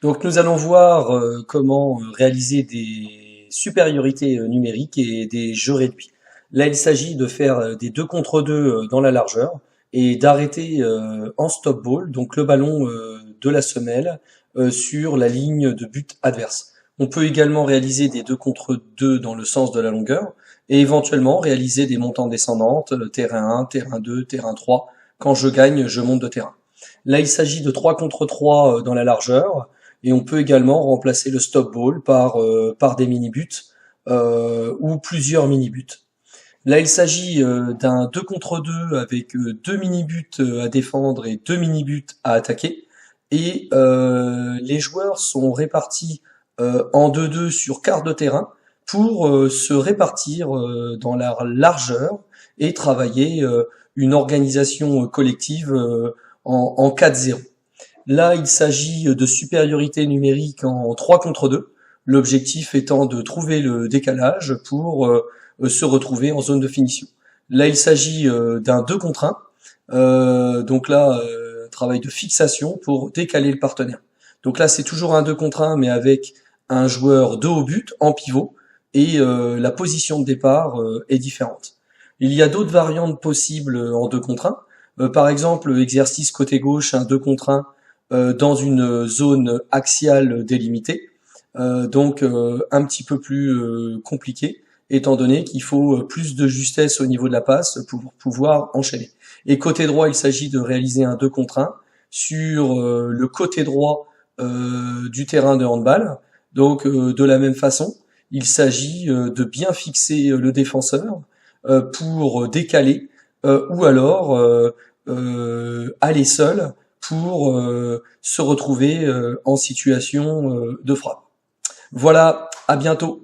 Donc nous allons voir comment réaliser des supériorités numériques et des jeux réduits. Là, il s'agit de faire des 2 contre 2 dans la largeur et d'arrêter en stop ball, donc le ballon de la semelle sur la ligne de but adverse. On peut également réaliser des 2 contre 2 dans le sens de la longueur et éventuellement réaliser des montantes descendantes, terrain 1, terrain 2, terrain 3. Quand je gagne, je monte de terrain. Là, il s'agit de 3 contre 3 dans la largeur. Et on peut également remplacer le stop ball par des mini-buts ou plusieurs mini-buts. Là, il s'agit d'un 2 contre 2 avec 2 mini-buts à défendre et 2 mini-buts à attaquer. Et les joueurs sont répartis en 2-2 sur quart de terrain pour se répartir dans la largeur et travailler une organisation collective en 4-0. Là, il s'agit de supériorité numérique en 3 contre 2, l'objectif étant de trouver le décalage pour se retrouver en zone de finition. Là, il s'agit d'un 2 contre 1, donc là, travail de fixation pour décaler le partenaire. Donc là, c'est toujours un 2 contre 1, mais avec un joueur dos au but, en pivot, et la position de départ est différente. Il y a d'autres variantes possibles en 2 contre 1. Par exemple, exercice côté gauche, un 2 contre 1 dans une zone axiale délimitée, donc un petit peu plus compliqué, étant donné qu'il faut plus de justesse au niveau de la passe pour pouvoir enchaîner. Et côté droit, il s'agit de réaliser un 2 contre 1 sur le côté droit du terrain de handball. Donc de la même façon, il s'agit de bien fixer le défenseur pour décaler ou alors aller seul pour se retrouver en situation de frappe. Voilà, à bientôt.